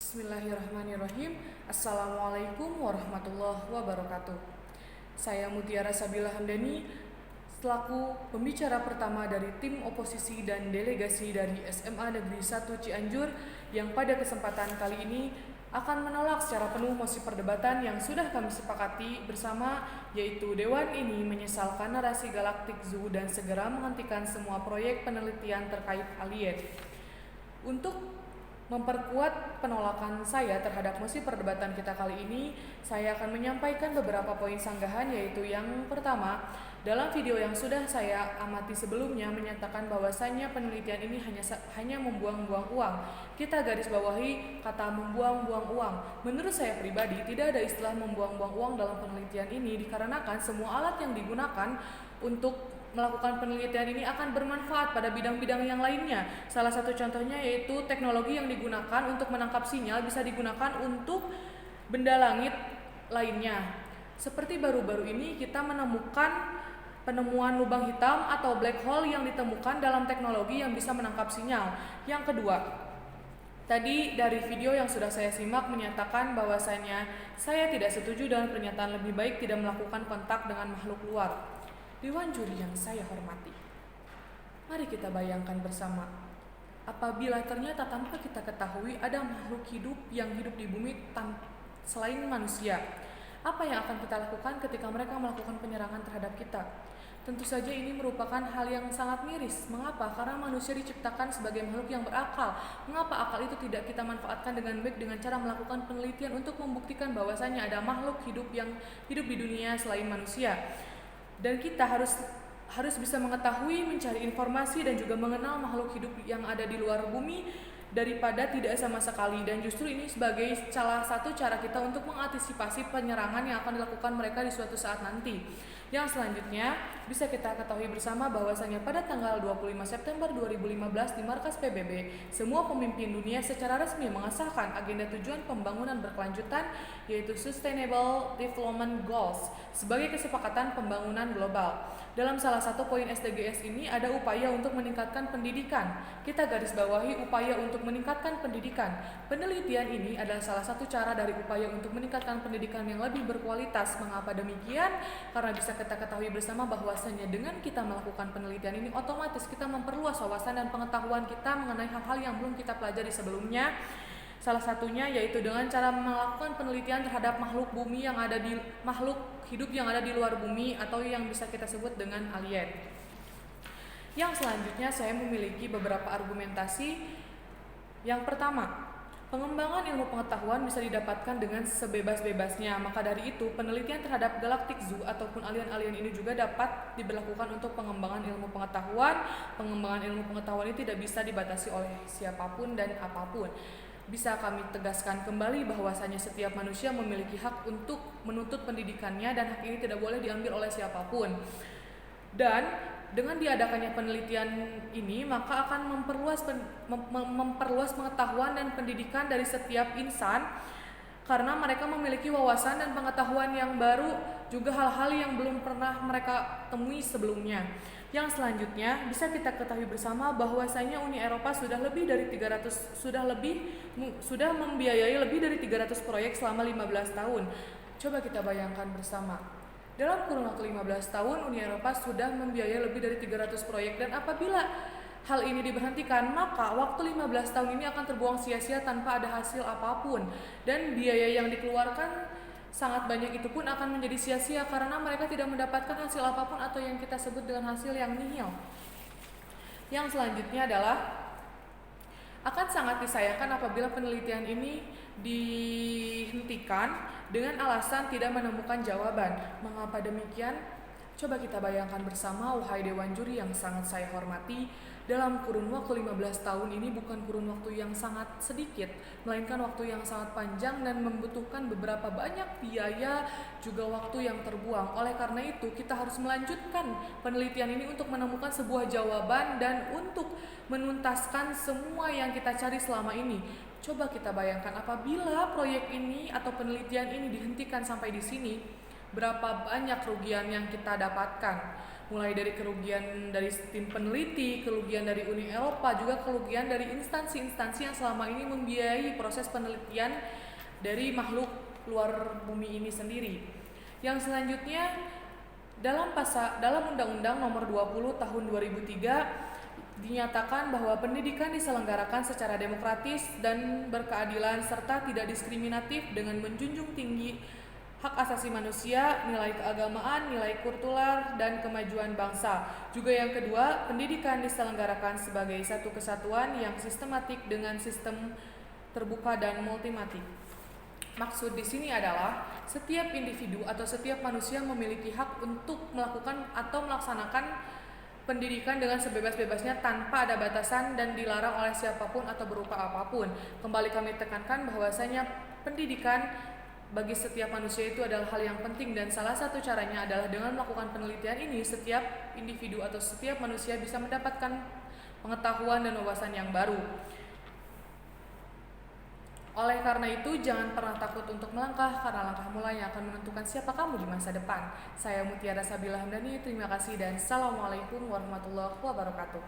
Bismillahirrahmanirrahim. Assalamualaikum warahmatullahi wabarakatuh. Saya Mutiara Sabila Hamdani, selaku pembicara pertama dari tim oposisi dan delegasi dari SMA Negeri 1 Cianjur yang pada kesempatan kali ini akan menolak secara penuh mosi perdebatan yang sudah kami sepakati bersama, yaitu Dewan ini menyesalkan narasi Galactic Zoo dan segera menghentikan semua proyek penelitian terkait alien. Untuk memperkuat penolakan saya terhadap mosi perdebatan kita kali ini, saya akan menyampaikan beberapa poin sanggahan, yaitu yang pertama, dalam video yang sudah saya amati sebelumnya menyatakan bahwasannya penelitian ini hanya membuang-buang uang. Kita garis bawahi kata membuang-buang uang. Menurut saya pribadi, tidak ada istilah membuang-buang uang dalam penelitian ini dikarenakan semua alat yang digunakan untuk melakukan penelitian ini akan bermanfaat pada bidang-bidang yang lainnya. Salah satu contohnya yaitu teknologi yang digunakan untuk menangkap sinyal bisa digunakan untuk benda langit lainnya. Seperti baru-baru ini kita menemukan penemuan lubang hitam atau black hole yang ditemukan dalam teknologi yang bisa menangkap sinyal. Yang kedua, tadi dari video yang sudah saya simak menyatakan bahwasanya saya tidak setuju dengan pernyataan lebih baik tidak melakukan kontak dengan makhluk luar. Dewan juri yang saya hormati, mari kita bayangkan bersama, apabila ternyata tanpa kita ketahui ada makhluk hidup yang hidup di bumi selain manusia, apa yang akan kita lakukan ketika mereka melakukan penyerangan terhadap kita? Tentu saja ini merupakan hal yang sangat miris. Mengapa? Karena manusia diciptakan sebagai makhluk yang berakal. Mengapa akal itu tidak kita manfaatkan dengan baik dengan cara melakukan penelitian untuk membuktikan bahwasannya ada makhluk hidup yang hidup di dunia selain manusia? Dan kita harus bisa mengetahui, mencari informasi dan juga mengenal makhluk hidup yang ada di luar bumi daripada tidak sama sekali. Dan justru ini sebagai salah satu cara kita untuk mengantisipasi penyerangan yang akan dilakukan mereka di suatu saat nanti. Yang selanjutnya bisa kita ketahui bersama bahwasanya pada tanggal 25 September 2015 di markas PBB, semua pemimpin dunia secara resmi mengesahkan agenda tujuan pembangunan berkelanjutan, yaitu Sustainable Development Goals, sebagai kesepakatan pembangunan global. Dalam salah satu poin SDGs ini ada upaya untuk meningkatkan pendidikan. Kita garis bawahi upaya untuk meningkatkan pendidikan. Penelitian ini adalah salah satu cara dari upaya untuk meningkatkan pendidikan yang lebih berkualitas. Mengapa demikian? Karena bisa kita ketahui bersama bahwasannya dengan kita melakukan penelitian ini otomatis kita memperluas wawasan dan pengetahuan kita mengenai hal-hal yang belum kita pelajari sebelumnya. Salah satunya yaitu dengan cara melakukan penelitian terhadap makhluk bumi yang ada di makhluk hidup yang ada di luar bumi atau yang bisa kita sebut dengan alien. Yang selanjutnya saya memiliki beberapa argumentasi. Yang pertama, pengembangan ilmu pengetahuan bisa didapatkan dengan sebebas-bebasnya. Maka dari itu, penelitian terhadap Galactic Zoo ataupun alien-alien ini juga dapat diberlakukan untuk pengembangan ilmu pengetahuan. Pengembangan ilmu pengetahuan ini tidak bisa dibatasi oleh siapapun dan apapun. Bisa kami tegaskan kembali bahwasanya setiap manusia memiliki hak untuk menuntut pendidikannya dan hak ini tidak boleh diambil oleh siapapun. Dan dengan diadakannya penelitian ini maka akan memperluas pengetahuan dan pendidikan dari setiap insan, karena mereka memiliki wawasan dan pengetahuan yang baru, juga hal-hal yang belum pernah mereka temui sebelumnya. Yang selanjutnya bisa kita ketahui bersama bahwasanya Uni Eropa sudah membiayai lebih dari 300 proyek selama 15 tahun. Coba kita bayangkan bersama. Dalam kurun waktu 15 tahun Uni Eropa sudah membiayai lebih dari 300 proyek, dan apabila hal ini diberhentikan, maka waktu 15 tahun ini akan terbuang sia-sia tanpa ada hasil apapun, dan biaya yang dikeluarkan sangat banyak itu pun akan menjadi sia-sia karena mereka tidak mendapatkan hasil apapun atau yang kita sebut dengan hasil yang nihil. Yang selanjutnya adalah akan sangat disayangkan apabila penelitian ini dihentikan dengan alasan tidak menemukan jawaban. Mengapa demikian? Coba kita bayangkan bersama, wahai Dewan Juri yang sangat saya hormati, dalam kurun waktu 15 tahun ini bukan kurun waktu yang sangat sedikit, melainkan waktu yang sangat panjang dan membutuhkan beberapa banyak biaya juga waktu yang terbuang. Oleh karena itu, kita harus melanjutkan penelitian ini untuk menemukan sebuah jawaban dan untuk menuntaskan semua yang kita cari selama ini. Coba kita bayangkan apabila proyek ini atau penelitian ini dihentikan sampai di sini, berapa banyak kerugian yang kita dapatkan. mulai dari kerugian dari tim peneliti, kerugian dari Uni Eropa, juga kerugian dari instansi-instansi yang selama ini membiayai proses penelitian dari makhluk luar bumi ini sendiri. Yang selanjutnya, dalam Undang-Undang Nomor 20 Tahun 2003 dinyatakan bahwa pendidikan diselenggarakan secara demokratis dan berkeadilan serta tidak diskriminatif dengan menjunjung tinggi hak asasi manusia, nilai keagamaan, nilai kultural, dan kemajuan bangsa. Juga yang kedua, pendidikan diselenggarakan sebagai satu kesatuan yang sistematik dengan sistem terbuka dan multimatik. Maksud di sini adalah setiap individu atau setiap manusia memiliki hak untuk melakukan atau melaksanakan pendidikan dengan sebebas-bebasnya tanpa ada batasan dan dilarang oleh siapapun atau berupa apapun. Kembali kami tekankan bahwasanya pendidikan bagi setiap manusia itu adalah hal yang penting, dan salah satu caranya adalah dengan melakukan penelitian ini setiap individu atau setiap manusia bisa mendapatkan pengetahuan dan wawasan yang baru. Oleh karena itu, jangan pernah takut untuk melangkah, karena langkah mulai yang akan menentukan siapa kamu di masa depan. Saya Mutiara Sabila Hamdani, terima kasih dan Assalamualaikum warahmatullahi wabarakatuh.